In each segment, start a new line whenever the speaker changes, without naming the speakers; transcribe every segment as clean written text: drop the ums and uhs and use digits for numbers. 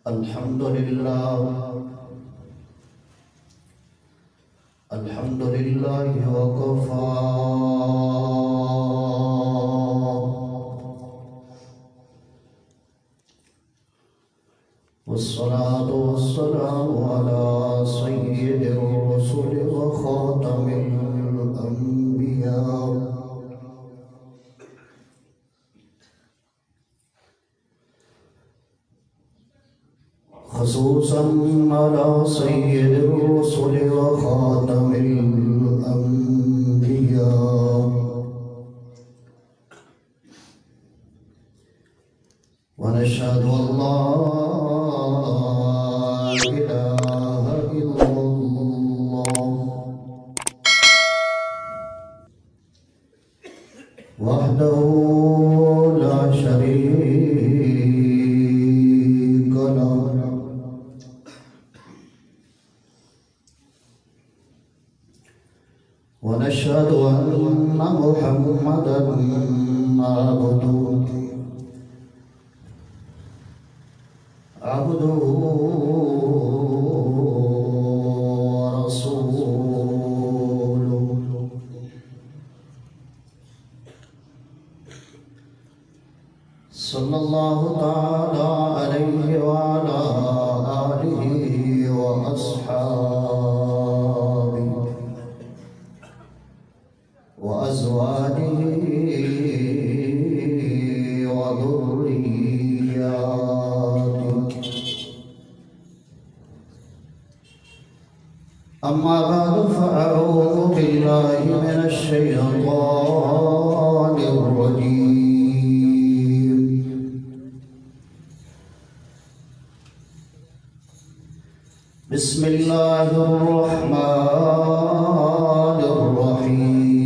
الحمد لله وكفى والصلاة والسلام على سيد الرسل وخاتم الأنبياء خصوصا على سيد الرسل وخاتم الأنبياء ونشهد أن لا إله إلا الله وحده لا شريك له ونشهد أن محمدا عبده ورسوله صلى الله تعالى عليه وعلى آله وأصحابه وأزواجه وذرياته أما بعد فأعوذ بالله من الشيطان الرجيم بسم الله الرحمن الرحيم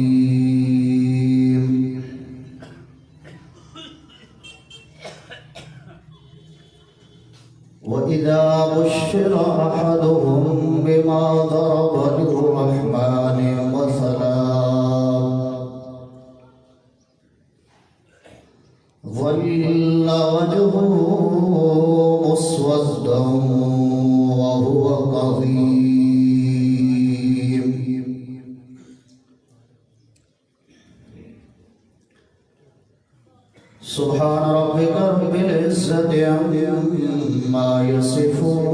وإذا بشر أحدهم بما ضرب للرحمن مثلا ظل وجهه مسودا وهو كظيم سبحان ربك رب العزة عما يصفون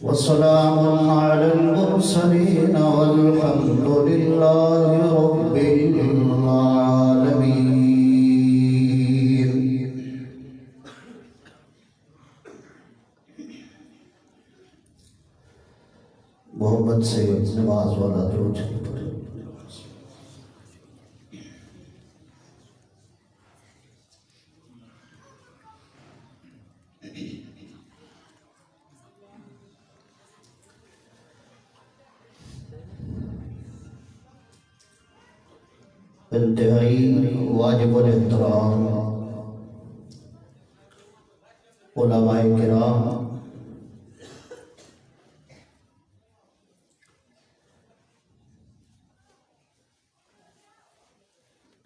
وسلام على المرسلين والحمد لله رب العالمين. محبت سے نماز والا درود پڑھیں. انتہائی واجب الاحترام علماء کرام،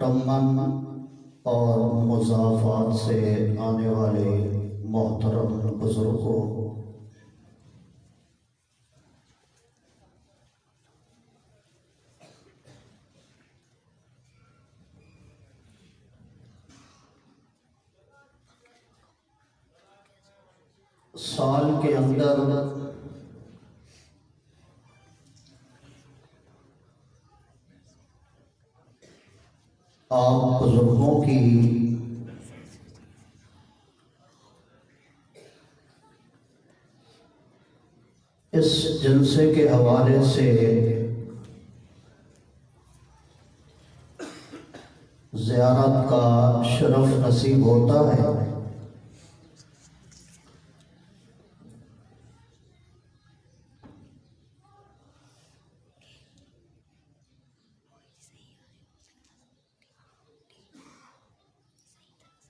تمن اور مضافات سے آنے والے محترم بزرگوں، سال کے اندر آپ بزرگوں کی اس جلسے کے حوالے سے زیارت کا شرف نصیب ہوتا ہے.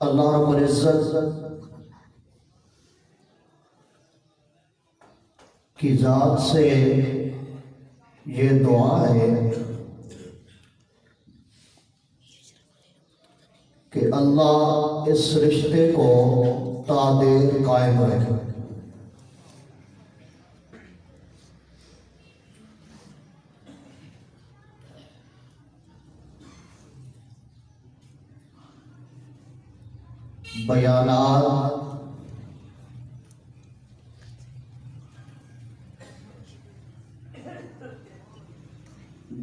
اللہ رب العزت کی ذات سے یہ دعا ہے کہ اللہ اس رشتے کو تا دیر قائم رکھے۔ بیانات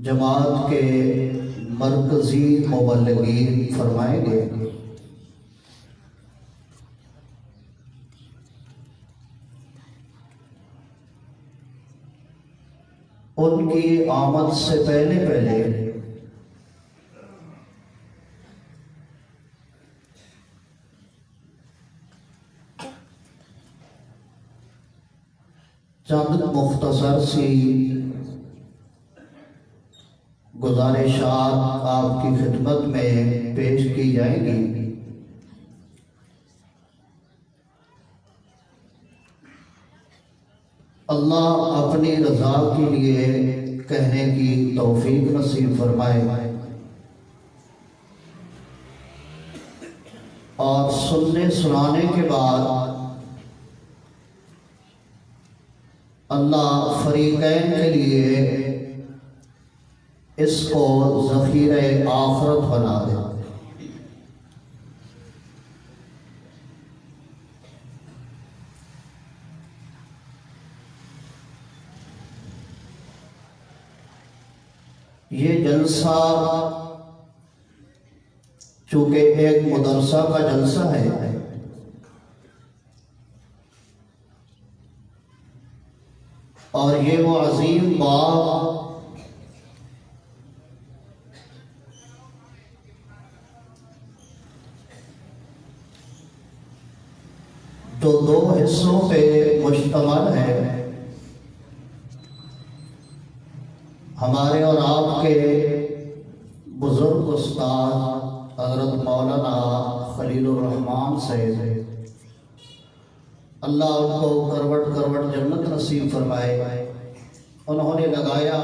جماعت کے مرکزی مبلغین فرمائیں گے۔ ان کی آمد سے پہلے چند مختصر سی گزارشات آپ کی خدمت میں پیش کی جائیں گی۔ اللہ اپنی رضا کے لیے کہنے کی توفیق نصیب فرمائے اور سننے سنانے کے بعد اللہ فریقین کے لیے اس کو ذخیرہ آخرت بنا دے۔ یہ جلسہ چونکہ ایک مدرسہ کا جلسہ ہے، اور یہ وہ عظیم باغ جو دو حصوں پہ مشتمل ہے، ہمارے اور آپ کے بزرگ استاد حضرت مولانا خلیل الرحمان سے اللہ ان کو کروٹ کروٹ جنت نصیب فرمائے، انہوں نے لگایا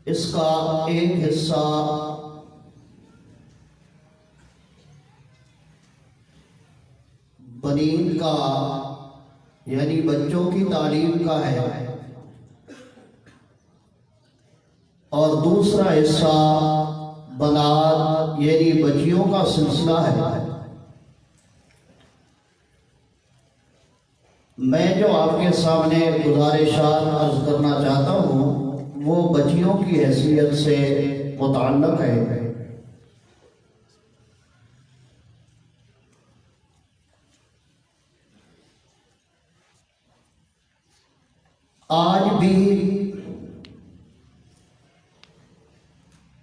اس کا ایک حصہ بنین کا یعنی بچوں کی تعلیم کا ہے، اور دوسرا حصہ بنات یعنی بچیوں کا سلسلہ ہے۔ میں جو آپ کے سامنے گزارشات عرض کرنا چاہتا ہوں وہ بچیوں کی حیثیت سے متعلق ہے۔ آج بھی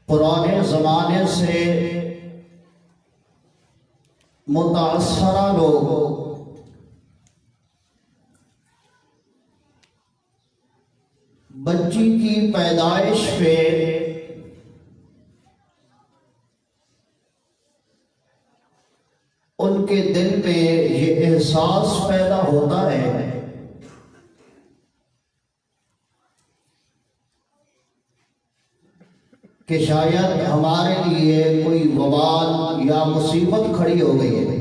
پرانے زمانے سے متاثرہ لوگ بچی کی پیدائش پہ ان کے دل میں یہ احساس پیدا ہوتا ہے کہ شاید ہمارے لیے کوئی وبال یا مصیبت کھڑی ہو گئی ہے۔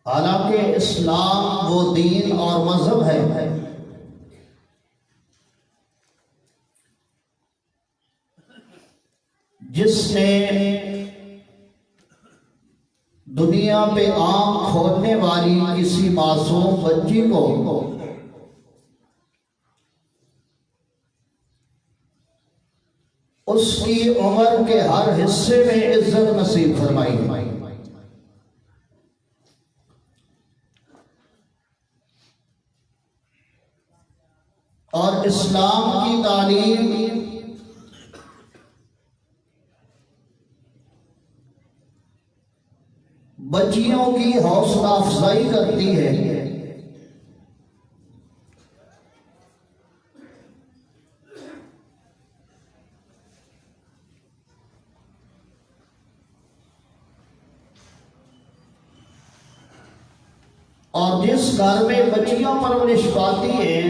حالانکہ اسلام وہ دین اور مذہب ہے جس نے دنیا پہ آنکھ کھولنے والی کسی معصوم بچی کو اس کی عمر کے ہر حصے میں عزت نصیب فرمائی۔ اور اسلام کی تعلیم بچیوں کی حوصلہ افزائی کرتی ہے۔ اور جس گھر میں بچیاں پرورش پاتی ہیں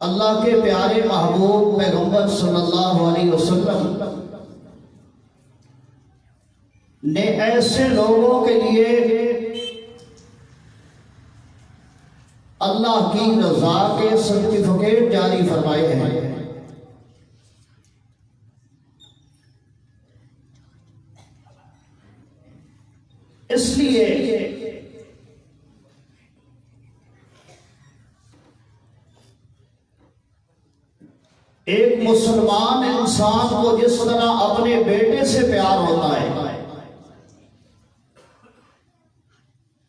اللہ کے پیارے محبوب پیغمبر صلی اللہ علیہ وسلم نے ایسے لوگوں کے لیے اللہ کی رضا کے سرٹیفکیٹ جاری فرمائے ہیں۔ اس لیے ایک مسلمان انسان کو جس طرح اپنے بیٹے سے پیار ہوتا ہے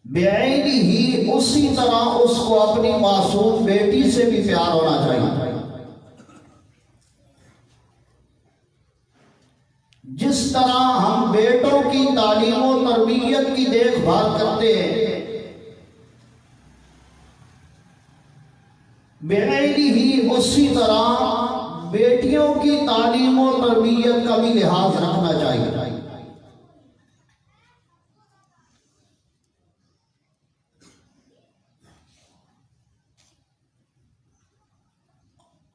بعینی ہی اسی طرح اس کو اپنی معصوم بیٹی سے بھی پیار ہونا چاہیے۔ جس طرح ہم بیٹوں کی تعلیم و تربیت کی دیکھ بھال کرتے ہیں بعینی ہی اسی طرح بیٹیوں کی تعلیم و تربیت کا بھی لحاظ رکھنا چاہیے۔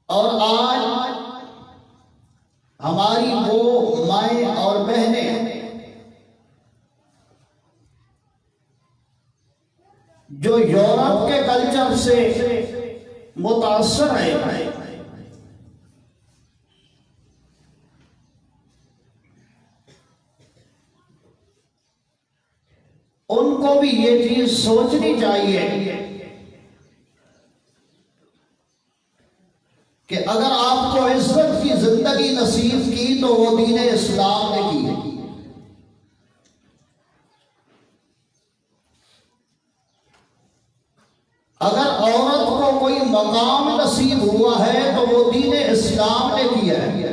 اور آج ہماری وہ مائیں اور بہنیں جو یورپ کے کلچر سے متاثر ہیں ان کو بھی یہ چیز سوچنی چاہیے کہ اگر آپ کو عزت کی زندگی نصیب کی تو وہ دین اسلام نے کی ہے۔ اگر عورت کو کوئی مقام نصیب ہوا ہے تو وہ دین اسلام نے کیا ہے۔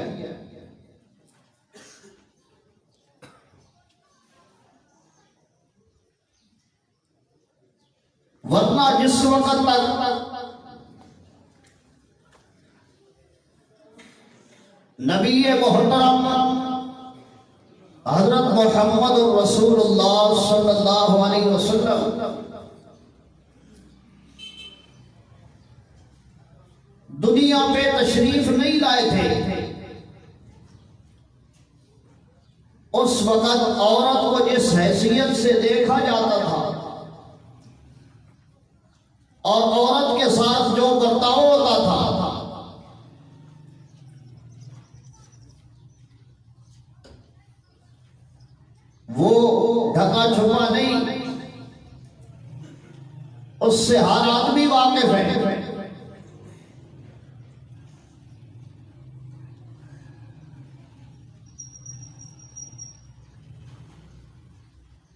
ورنہ جس وقت تک نبی محترم حضرت محمد رسول اللہ صلی اللہ علیہ وسلم دنیا پہ تشریف نہیں لائے تھے اس وقت عورت کو جس حیثیت سے دیکھا جاتا تھا اور عورت کے ساتھ جو برتاؤ ہوتا تھا وہ ڈھکا چھپا نہیں، اس سے ہر آدمی واقف ہے۔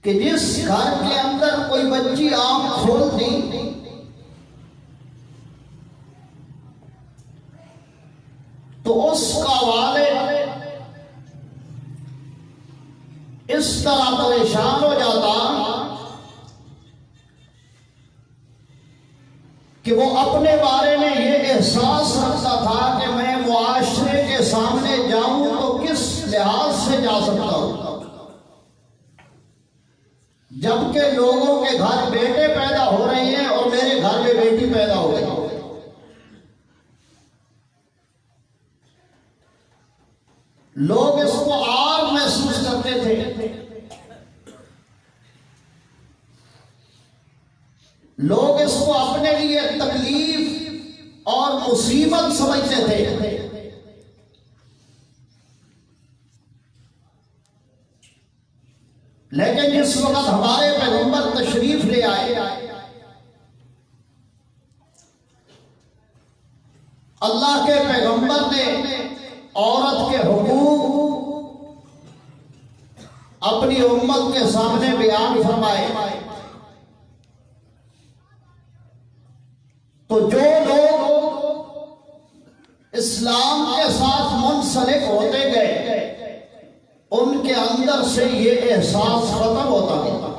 کہ جس گھر کے اندر کوئی بچی آنکھ کھول دی تو اس کا والد اس طرح پریشان ہو جاتا کہ وہ اپنے بارے میں یہ احساس رکھتا تھا کہ میں معاشرے کے سامنے جاؤں تو کس لحاظ سے جا سکتا ہوں، جبکہ لوگوں کے گھر بیٹے پیدا ہو رہے ہیں اور میرے گھر میں بیٹی پیدا ہو گئی۔ لوگ اس کو عار محسوس کرتے تھے، لوگ اس کو اپنے لیے تکلیف اور مصیبت سمجھتے تھے۔ لیکن جس وقت ہمارے پیغمبر تشریف لے آئے اللہ کے پیغمبر نے عورت کے حقوق اپنی امت کے سامنے بیان فرمائے تو جو لوگ اسلام کے ساتھ منسلک ہوتے گئے ان کے اندر سے یہ احساس ختم ہوتا گیا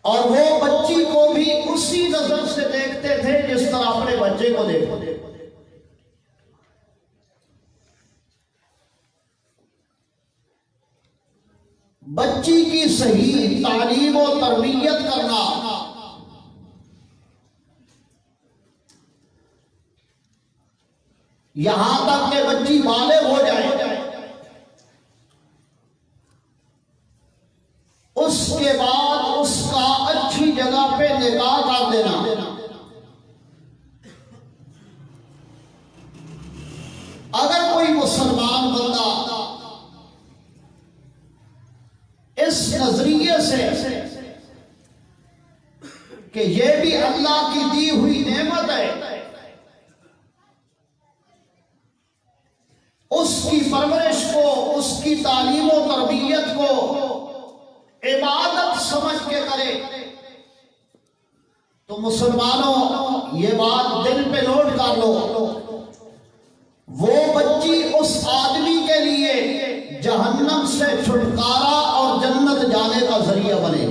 اور وہ بچی کو بھی اسی نظر سے دیکھتے تھے جس طرح اپنے بچے کو دیکھتے۔ بچی کی صحیح تعلیم و تربیت کرنا، یہاں تک کہ بچی بالغ ہو جائے، اس کے بعد اس کا اچھی جگہ پہ نکاح کر دینا۔ اگر کوئی مسلمان بندہ اس نظریے سے کہ یہ بھی اللہ کی دی ہوئی نعمت ہے، اس کی پرورش کو، اس کی تعلیم و تربیت کو عبادت سمجھ کے کرے، تو مسلمانوں یہ بات دل پہ نوٹ کر لو، وہ بچی اس آدمی کے لیے جہنم سے چھٹکارا اور جنت جانے کا ذریعہ بنے۔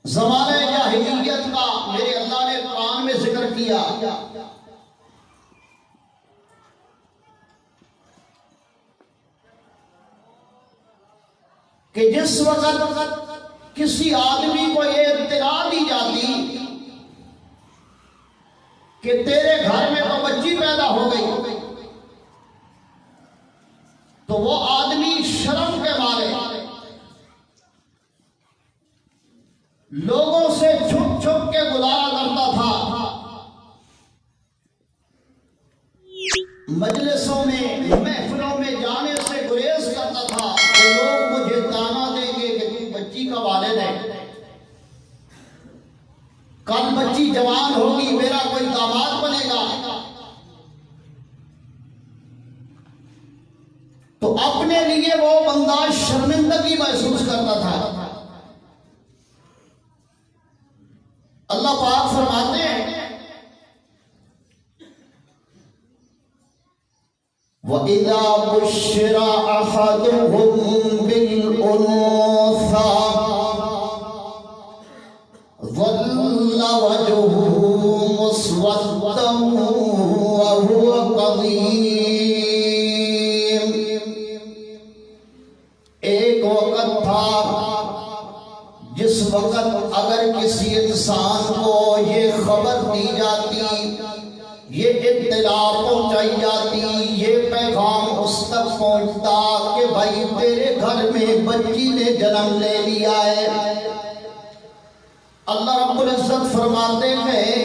زمانہ جاہلیت کا میرے اللہ نے قرآن میں ذکر کیا کہ جس وقت کسی آدمی کو یہ اطلاع دی جاتی کہ تیرے گھر میں تو بچی پیدا ہو گئی، تو وہ آدمی شرم کے مارے لوگوں سے چھپ چھپ کے گزارا کرتا تھا، مجلسوں میں محفلوں میں جانے سے گریز کرتا تھا کہ لوگ مجھے تانا دیں گے کہ تو بچی کا والد ہے، کل بچی جوان ہوگی میرا کوئی داماد بنے گا، تو اپنے لیے وہ بندہ شرمندگی محسوس کرتا تھا۔ اللہ پاک فرماتے ہیں وَإِذَا بُشِّرَ أَحَدُهُم بِالْأُنثَىٰ ظَلَّ وَجْهُهُ مُسْوَدًّا وَهُوَ كَظِيمٌ۔ ایک وقت تھا جس وقت اگر کسی انسان کو یہ خبر دی جاتی، یہ اطلاع پہنچائی جاتی، یہ پیغام اس تک پہنچتا کہ بھائی تیرے گھر میں بچی نے جنم لے لیا ہے، اللہ رب العزت فرماتے ہیں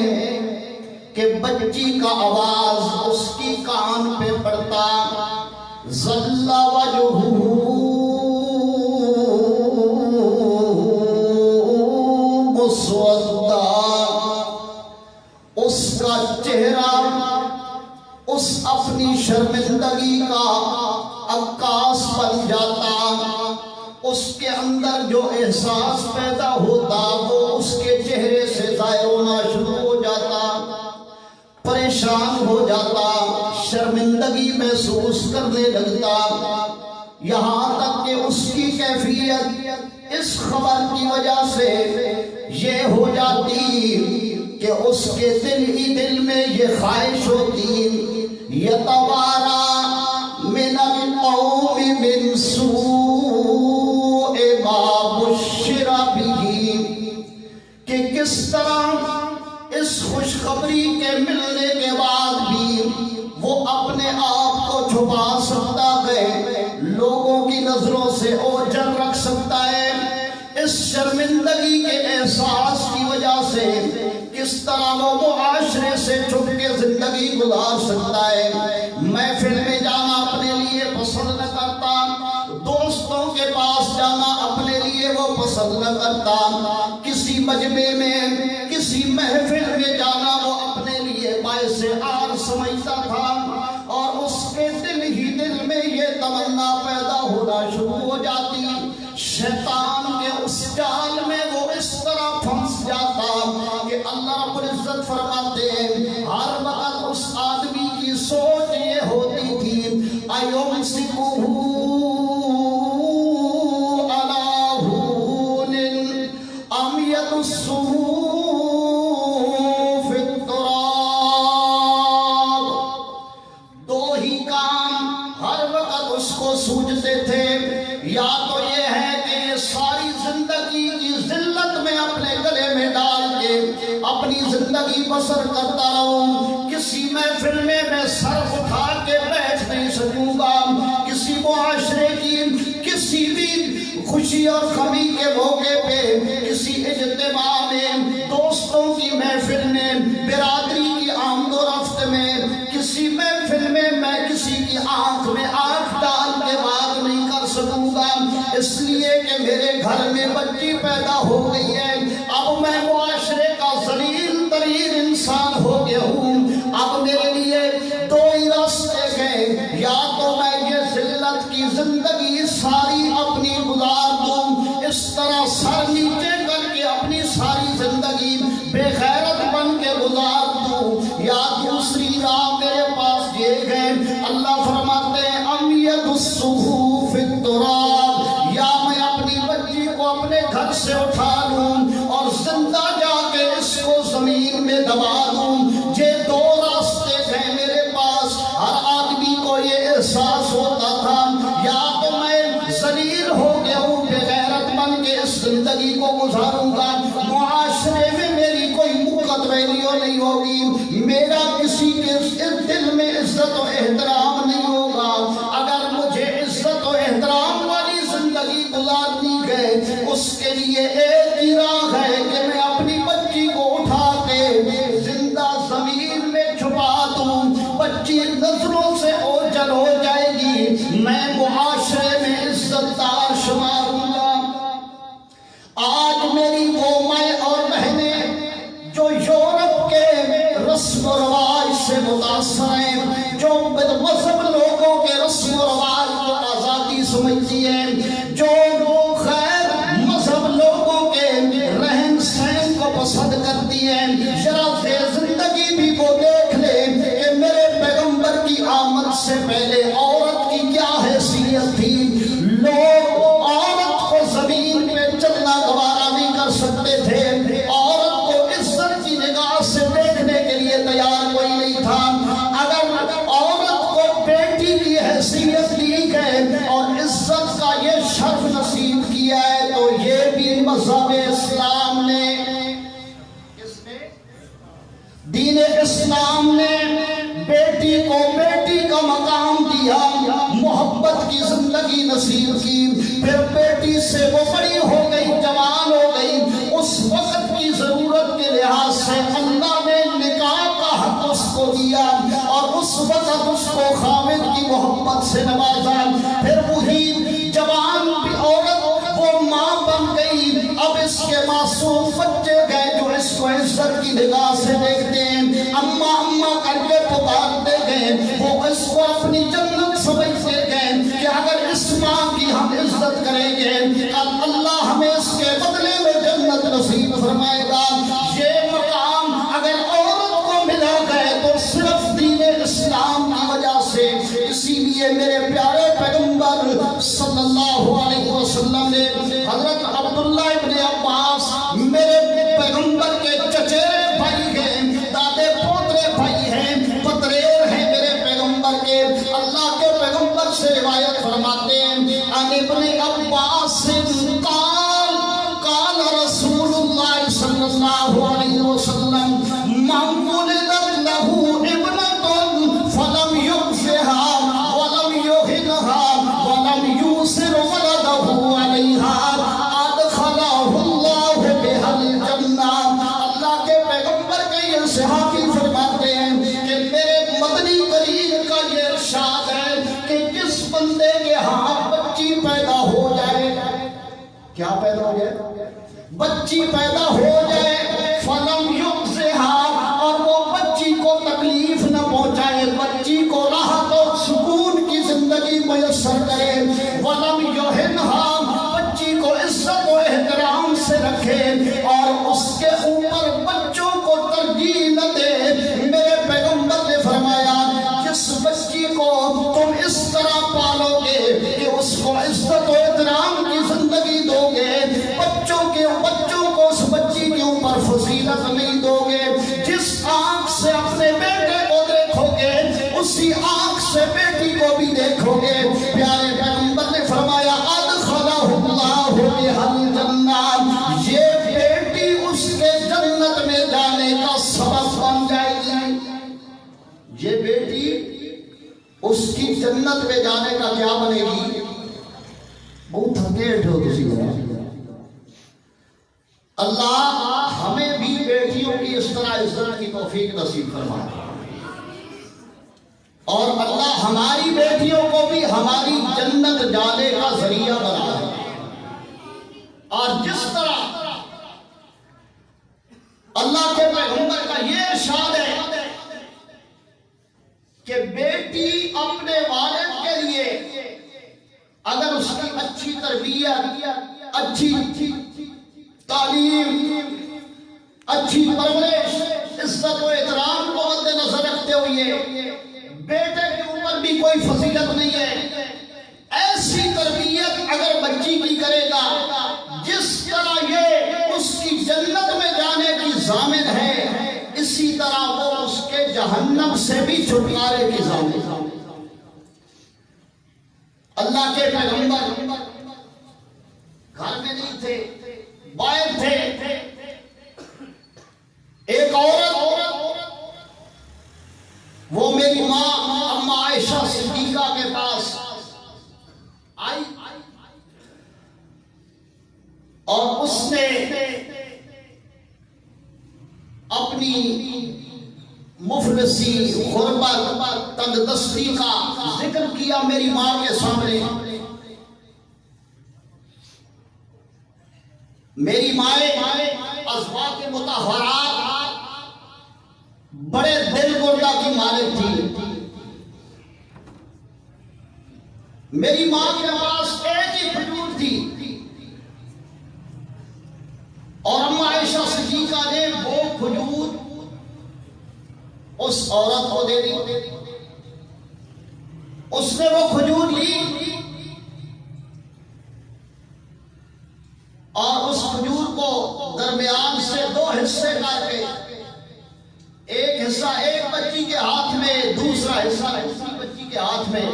کہ بچی کا آواز اس کی کان پہ پڑتا، ظل وجہہ مسودا، اس کا چہرہ اس اپنی شرمندگی کا عکاس بن جاتا، اس کے اندر جو احساس پیدا ہوتا وہ اس کے چہرے سے ظاہر ہونا شروع ہو جاتا، پریشان ہو جاتا، شرمندگی محسوس کرنے لگتا، یہاں تک کہ اس کی کیفیت اس خبر کی وجہ سے یہ ہو جاتی کہ اس کے دل ہی دل میں یہ خواہش ہوتی یتوارا من القوم من سوء ما بشر به، کہ کس طرح اس خوشخبری کے ملنے کے بعد بھی وہ اپنے آپ کو چھپا سکتا ہے، لوگوں کی نظروں سے اوجھل رکھ سکتا ہے، اس شرمندگی کے احساس کی وجہ سے کس طرح وہ معاشرے سے چھپ کے زندگی گزار سکتا ہے۔ محفل میں جانا اپنے لیے پسند نہ کرتا، دوستوں کے پاس جانا اپنے لیے وہ پسند نہ کرتا، کسی مجمع میں کسی محفل میں جانا وہ اپنے لیے باعث عار سمجھتا تھا، اور اس کے دل ہی دل میں یہ تمنا پیدا ہونا شروع ہو جاتی، شیطان کے اس جال میں وہ اس طرح پھنس جاتا کہ اللہ رب العزت فرماتے ہیں ہر وقت اس آدمی کی سوچ یہ ہوتی تھی ایمسکہ علی ہون ام یدسہ فی التراب، دو ہی کا زندگی بسر کرتا رہوں، کسی محفل میں سر اٹھا کے بیٹھ نہیں سکوں گا، کسی معاشرے کی کسی بھی خوشی اور غمی کے موقع پہ، کسی اجتماع میں، دوستوں کی محفل میں، برادری کی آمد و رفت میں، کسی محفل میں میں کسی کی آنکھ میں آنکھ ڈال کے بات نہیں کر سکوں گا، اس لیے کہ میرے گھر میں بچی پیدا ہو گئی ہے۔ اب میں معاشرے کا ذلیل ترین انسان ہو گیا ہوں۔ اب میرے لیے دو ہی راستے گئے، یا تو میں یہ ذلت کی زندگی ساری اپنی گزار دوں، اس طرح سر نیچے کر کے اپنی ساری زندگی بے غیرت بن کے گزار دوں، یا دوسری راہ میرے پاس یہ ہے۔ اللہ فرماتے ہیں ام یدسہ فی التراب، یا میں اپنی بچی کو اپنے گھر سے اٹھا لوں اور زندہ جا کے اس کو زمین میں دبا دوں۔ یہ دو راستے ہیں میرے پاس۔ ہر آدمی کو یہ احساس ہوتا تھا، یا تو میں ذلیل ہو گیا ہوں، بے غیرت بن کے اس زندگی کو گزاروں گا، معاشرے میں میری کوئی مقت ویلیو نہیں ہوگی، میرا کسی کے دل میں عزت و احترام نہیں ہوگا۔ اگر مجھے عزت و احترام والی زندگی گزارنی ہے، اس کے لیے ایک ہی راہ ہے کہ میں اپنی بچی کو اٹھا کے زندہ زمین میں چھپا دوں، بچی نظروں سے اوجھل ہو جائے گی، میں معاشرے میں عزت دار شمار ہوں گا۔ آج میری وہ مائیں اور بہنیں جو یورپ کے رسم و رواج سے متاثر ہیں، جو مذہب لوگوں کے رسم و رواج کو آزادی سمجھتی ہیں، جو غیر مذہب لوگوں کے رہن سہن کو پسند کرتی ہیں، ذرا سے زندگی بھی وہ دیکھ لے کہ میرے پیغمبر کی آمد سے پہلے عورت کی کیا حیثیت تھی۔ لوگ عورت کو زمین پہ چلنا گوارا نہیں کر سکتے تھے، عورت کو عزت کی نگاہ سے دیکھنے کے لیے تیار کوئی نہیں تھا۔ اگر عورت کو بیٹی کی حیثیت دی ہے اور عزت کا یہ شرف نصیب کیا ہے، تو یہ بھی مذہب اسلام نے، دین اسلام نے بیٹی کو بیٹی کا مقام دیا، محبت کی زندگی نصیب کی۔ پھر بیٹی سے وہ بڑی ہو گئی، جوان ہو گئی، اس وقت کی ضرورت کے لحاظ سے اللہ نے نکاح کا حق اس کو دیا اور اس وقت اس کو خاوند کی محبت سے نوازا۔ پھر وہی جوان بھی عورت وہ ماں بن گئی، اب اس کے معصوم بچے گئے جو اس کو عزت کی نگاہ سے دیکھتے ہیں، اماں اماں کر کے پکارتے گئے، وہ اس کو اپنی جنت سمجھتے گئے کہ اگر اس ماں کی ہم عزت کریں گے اللہ ہمیں اس کے بدلے میں جنت نصیب فرمائے گا۔ یہ مقام اگر عورت کو ملا ہے تو صرف دین اسلام کی وجہ سے۔ اسی لیے میرے پیارے پیغمبر صلی اللہ علیہ وسلم نے حضرت عبداللہ ابن عباس میرے پیغمبر کے چچیرے بھائی ہیں، دادے پوترے بھائی ہیں، پتریر ہیں میرے پیغمبر کے، اللہ کے پیغمبر سے روایت فرماتے ہیں ان ابن عباس قال قال رسول اللہ صلی اللہ علیہ وسلم من ولدت له ابنة فلم يؤذها ولم يهنها ولم يؤثر ولده عليها ادخله الله بها الجنة۔ اللہ کے پیغمبر کے یہ صحابی فرماتے ہیں کہ میرے مدنی کریم کا یہ ارشاد ہے کہ جس بندے کے ہاں بچی پیدا ہو جائے، کیا پیدا ہو جائے؟ بچی پیدا ہو جائے، فلم یؤذها، اور وہ بچی کو تکلیف نہ پہنچائے، بچی کو راحت اور سکون کی زندگی میسر کرے، ولم یہنها، بچی کو عزت و احترام سے رکھے اور اس کے اوپر بچوں کو ترجیح نہ دے۔ میرے پیغمبر نے فرمایا جس بچی کو تم اس طرح پالو گے کہ اس کو عزت و احترام کی زندگی دو گے، بچوں کو اس بچی کے اوپر فضیلت نہیں دو گے، جس آنکھ سے اپنے بیٹے کو دیکھو گے اسی آنکھ سے بیٹی کو بھی دیکھو گے۔ پیارے پیغمبر نے فرمایا ادخلہ اللہ بہا الجنہ، یہ بیٹی اس کے جنت میں جانے کا سبب بن جائے گی. یہ بیٹی اس کی جنت میں جانے کا کیا بنے گی؟ بہت تھکیٹ ہو کسی کو. اللہ ہمیں بھی بیٹیوں کی اس طرح عزت کی توفیق نصیب فرمائے، اور اللہ ہماری بیٹیوں کو بھی ہماری جنت جانے کا ذریعہ بنائے. اور جس طرح اللہ کے پیغمبر کا یہ ارشاد ہے کہ بیٹی اپنے والد کے لیے اگر اس کی اچھی تربیت، اچھی تعلیم، اچھی پرورش، عزت و احترام کو مد نظر رکھتے ہوئے بیٹے کے اوپر بھی کوئی فضیلت نہیں ہے، ایسی تربیت اگر بچی کی کرے گا جس طرح یہ اس کی جنت میں جانے کی ضامن ہے، اسی طرح وہ اس کے جہنم سے بھی چھٹکارے کی ضامن ہے. اللہ کے پیغمبر گھر میں نہیں تھے، باہر تھے. ایک عورت وہ میری ماں اما عائشہ صدیقہ کے پاس آئی اور اس نے اپنی مفلسی، غربت، تنگ دستی کا ذکر کیا میری ماں کے سامنے. میری مائیں ازواج مطہرات بڑے دل گردہ کی مالک تھی. میری ماں کے پاس ایک ہی کھجور تھی اور اما عائشہ صدیقہ نے وہ کھجور اس عورت کو دے دی. اس نے وہ کھجور لی اور اس کھجور کو درمیان سے دو حصے کر کے ایک حصہ ایک بچی کے ہاتھ میں، دوسرا حصہ دوسری بچی کے ہاتھ میں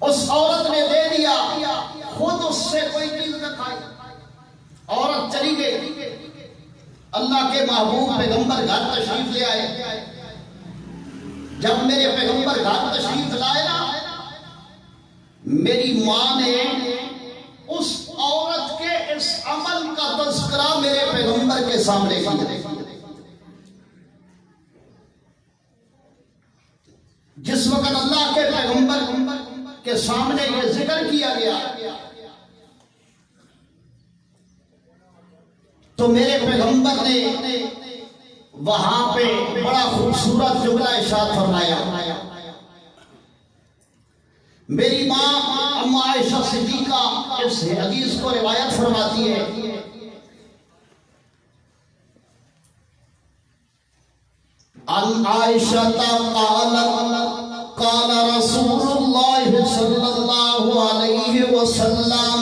اس عورت نے دے دیا. خود اس سے کوئی چیز نہ کھائی، عورت چلی گئی. اللہ کے محبوب پیغمبر گھر تشریف لے آئے. جب میرے پیغمبر گھر تشریف لائے نا، میری ماں نے اس عورت کے اس عمل کا تذکرہ میرے پیغمبر کے سامنے کیا. جس وقت اللہ کے پیغمبر کے سامنے یہ ذکر کیا گیا تو میرے پیغمبر نے وہاں پہ بڑا خوبصورت جملہ ارشاد فرمایا. میری ماں اما عائشہ صدیقہ اس حدیث کو روایت فرماتی ہے. عن عائشہ قال رسول اللہ صلی اللہ علیہ وسلم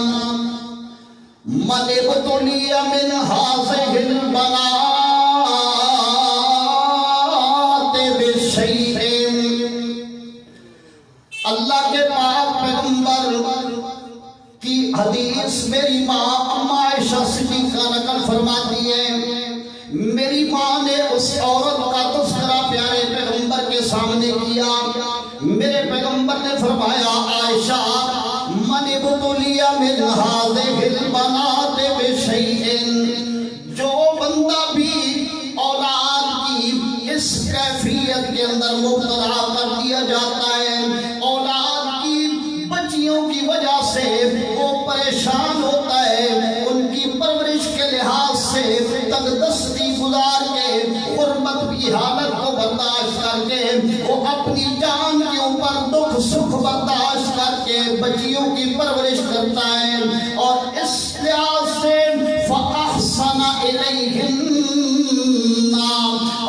من ابتلی من هذه البنات بشیء. اللہ کے پاک پیغمبر کی حدیث میری ماں اما عائشہ صدیقہ نقل فرماتی ہے. میری ماں نے اس عورت کا تذکرہ پیارے پیغمبر کے سامنے کیا. میرے پیغمبر نے فرمایا عائشہ من ابتلی من هذه البنات بشیء، جو بندہ بھی اولاد کی اس کیفیت کے اندر مبتلا کر دیا جاتا ہے، اولاد کی بچیوں کی وجہ سے وہ پریشان ہوتا ہے، ان کی پرورش کے لحاظ سے تنگ دستی گزار کے، غربت کی حالت کو برداشت کر کے، وہ اپنی جان کے اوپر دکھ سکھ برداشت کر کے بچیوں کی پرورش کرتا ہے، اور اس لحاظ سے فَأَحْسَنَ إِلَيْهِنَّ،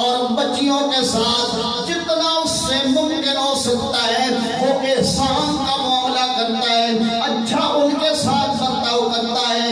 اور بچیوں کے ساتھ جتنا اس سے ممکن ہو سکتا ہے وہ احسان کا معاملہ کرتا ہے، اچھا ان کے ساتھ برتاؤ کرتا ہے.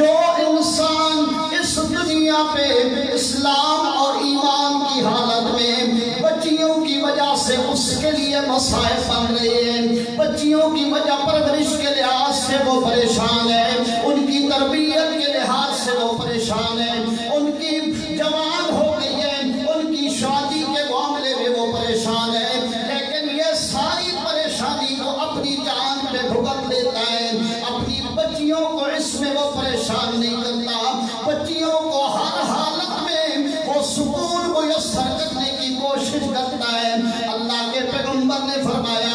جو انسان اس دنیا پہ اسلام اور ایمان کی حالت میں بچیوں کی وجہ سے اس کے لیے مسائل بن رہے ہیں، بچیوں کی وجہ پرورش کے لحاظ سے وہ پریشان ہے، ان کی تربیت کے لحاظ سے وہ پریشان پریشان ہیں، ان کی جوان ہو گئی ہے، ان کی شادی کے معاملے میں وہ پریشان ہے، لیکن یہ ساری پریشانی کو اپنی جان پہ بھگت لیتا ہے، اپنی بچیوں کو اس میں وہ پریشان نہیں کرتا، بچیوں کو ہر حالت میں وہ سکون میسر کرنے کی کوشش کرتا ہے۔ اللہ کے پیغمبر نے فرمایا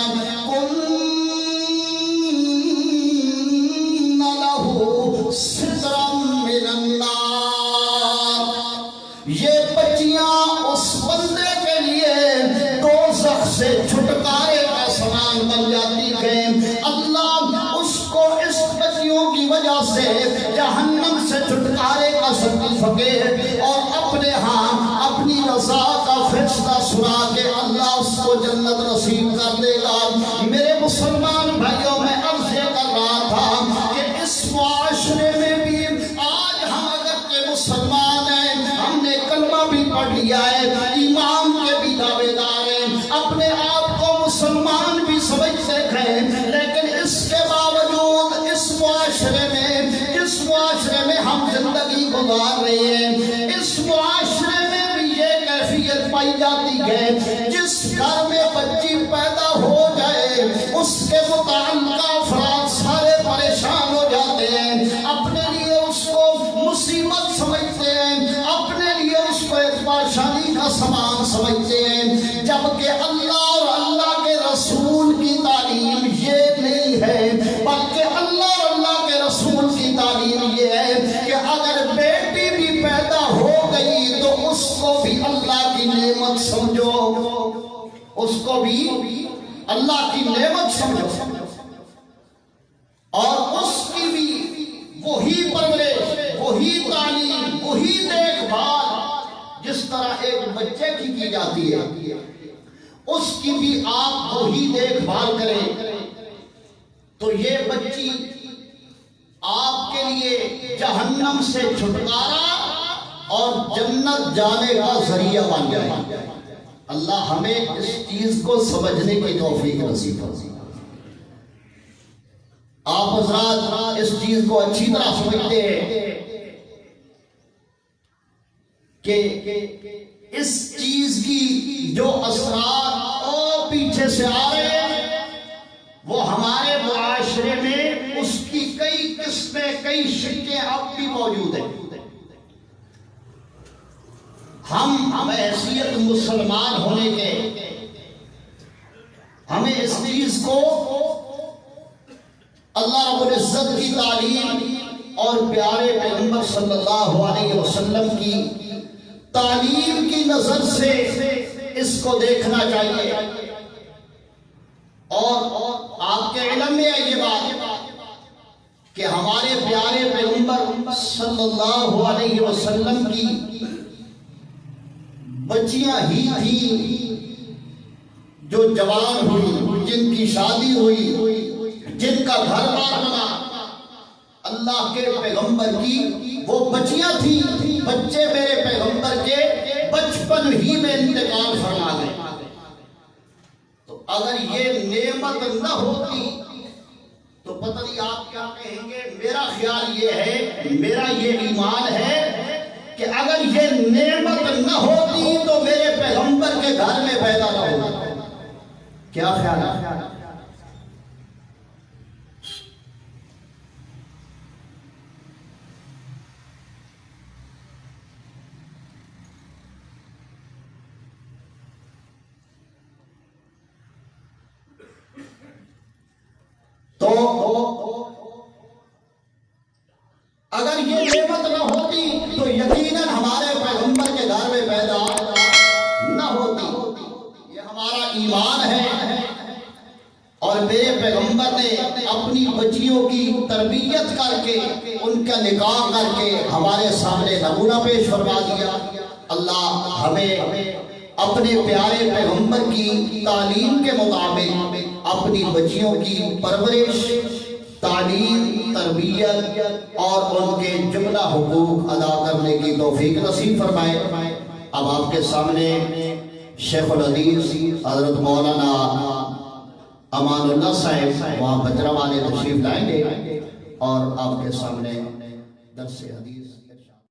یہ بچیاں اس بندے کے لیے دوزخ سے چھٹکارے کا سامان بن جاتی ہیں، اللہ اس کو اس بچیوں کی وجہ سے جہنم سے چھٹکارے کا سرٹیفکیٹ اور اپنے ہاں اپنی رضا کا فیصلہ سنا کے اللہ اس کو جنت نصیب کر دے گا۔ میرے مسلمان بھائیوں، میں عرض یہ کر رہا تھا کہ اس معاشرے میں بھی آج ہم اگر کہ مسلمان ہیں، ہم نے کلمہ بھی پڑھ لیا ہے، ایمان کے بھی دعوے دار ہیں، اپنے آپ کو مسلمان بھی سمجھتے ہیں، لیکن اس کے باوجود اس معاشرے میں ہم زندگی گزار رہے ہیں، اس معاشرے میں بھی یہ کیفیت پائی جاتی ہے جس گھر میں بچی پیدا ہو جائے اس کے متعلقہ افراد سارے پریشان ہو جاتے ہیں، اپنے لیے اس کو مصیبت سمجھتے ہیں، اپنے لیے اس کو ایک پریشانی کا سامان سمجھتے ہیں، جبکہ اللہ اور اللہ کے رسول کی تعلیم یہ نہیں ہے، بلکہ اللہ اور اللہ کے رسول کی تعلیم یہ ہے کہ اگر بیٹی بھی پیدا ہو گئی تو اس کو بھی اللہ کی نعمت سمجھو، اس کو بھی اللہ کی نعمت سمجھو، اور اس کی بھی وہی پرورش، وہی تعلیم، وہی دیکھ بھال جس طرح ایک بچے کی جاتی ہے، اس کی بھی آپ وہی دیکھ بھال کریں تو یہ بچی آپ کے لیے جہنم سے چھٹکارا اور جنت جانے کا ذریعہ بن جائے۔ اللہ ہمیں اس چیز کو سمجھنے کی توفیق نصیب فرمائے۔ آپ حضرات اس چیز کو اچھی طرح سمجھتے ہیں کہ اس چیز کی جو اثرات اور پیچھے سے آ رہے ہیں وہ ہمارے معاشرے میں اس کی کئی قسمیں، کئی شکلیں اب بھی موجود ہیں۔ ہم حیثیت مسلمان ہونے کے ہمیں اس چیز کو اللہ رب العزت کی تعلیم اور پیارے پیغمبر صلی اللہ علیہ وسلم کی تعلیم کی نظر سے اس کو دیکھنا چاہیے، اور آپ کے علم میں ہے یہ بات کہ ہمارے پیارے پیغمبر صلی اللہ علیہ وسلم کی بچیاں ہی تھیں جو جوان ہوئی، جن کی شادی ہوئی، جن کا گھر بار بنا، اللہ کے پیغمبر کی وہ بچیاں تھیں، بچے میرے پیغمبر کے بچپن ہی میں انتقال فرما گئے۔ تو اگر یہ نعمت نہ ہوتی تو پتہ نہیں آپ کیا کہیں گے۔ میرا خیال یہ ہے، میرا یہ ایمان ہے کہ اگر یہ نعمت نہ ہوتی تو میرے پیغمبر کے گھر میں پیدا نہ ہوتا۔ کیا خیال ہے؟ تو اگر یہ نعمت نہ ہوتی تو یقیناً ہمارے پیغمبر کے گھر میں پیدا نہ ہوتی۔ یہ ہمارا ایمان ہے، اور میرے پیغمبر نے اپنی بچیوں کی تربیت کر کے، ان کا نکاح کر کے ہمارے سامنے نمونہ پیش فرما دیا۔ اللہ ہمیں اپنے پیارے پیغمبر کی تعلیم کے مطابق اپنی بچیوں کی پرورش، تعلیم، تربیت اور ان کے جملہ حقوق ادا کرنے کی توفیق نصیب فرمائے۔ اب آپ کے سامنے شیخ الحدیث حضرت مولانا امان اللہ صاحب وہاں بچرا والے تشریف لائیں گے اور آپ کے سامنے درس حدیث